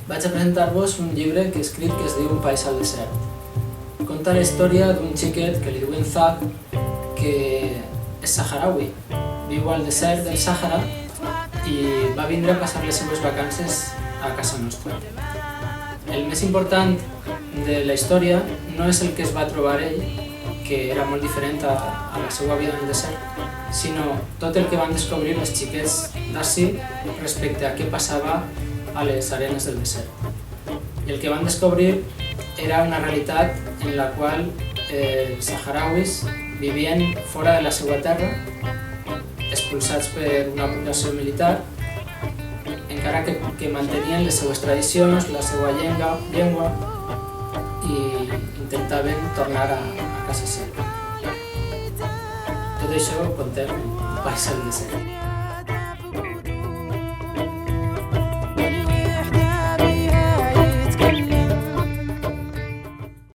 Vaig a presentar-vos un llibre que he escrit que es diu Un país al desert. Conta la història d'un xiquet que li diuen Zak, que és saharaui. Viu al desert del Sàhara i va vindre a passar les seues vacances a casa nostra. El més important de la història no és el que es va trobar ell, que era molt diferent a la seva vida en el desert, sinó tot el que van descobrir els xiquets d'ací respecte a què passava a les arenes del desert. I el que van descobrir era una realitat en la qual els saharauis vivien fora de la seva terra, expulsats per una ocupació militar, encara que mantenien les seues tradicions, la seva llengua i intentaven tornar a casa seva. Tot això ho contem en Un país al desert.